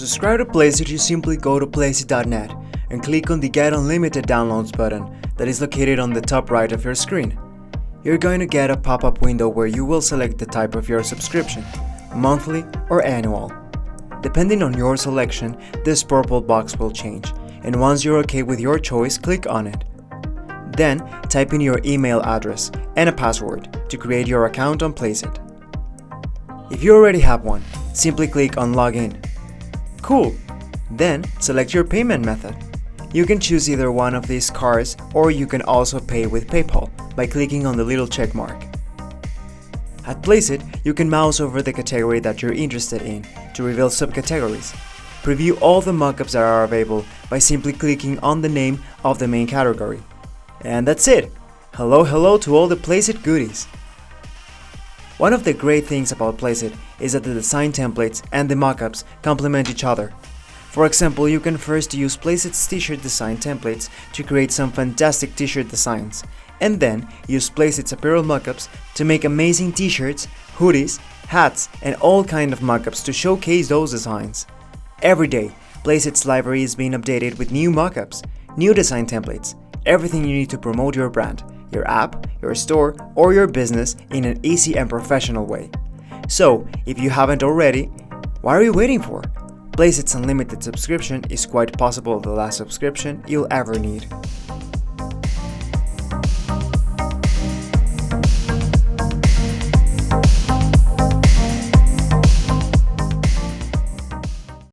subscribe to Placeit, you simply go to placeit.net and click on the Get Unlimited Downloads button that is located on the top right of your screen. You're going to get a pop-up window where you will select the type of your subscription, monthly or annual. Depending on your selection, this purple box will change, and once you're okay with your choice, click on it. Then, type in your email address and a password to create your account on Placeit. If you already have one, simply click on Login. Cool! Then, select your payment method. You can choose either one of these cards, or you can also pay with PayPal by clicking on the little check mark. At Placeit, you can mouse over the category that you're interested in to reveal subcategories. Preview all the mockups that are available by simply clicking on the name of the main category. And that's it! Hello to all the Placeit goodies! One of the great things about Placeit is that the design templates and the mockups complement each other. For example, you can first use Placeit's t-shirt design templates to create some fantastic t-shirt designs, and then use Placeit's apparel mockups to make amazing t-shirts, hoodies, hats, and all kind of mockups to showcase those designs. Every day, Placeit's library is being updated with new mockups, new design templates, everything you need to promote your brand, your app, your store, or your business in an easy and professional way. So, if you haven't already, what are you waiting for? Placeit's unlimited subscription is quite possible the last subscription you'll ever need.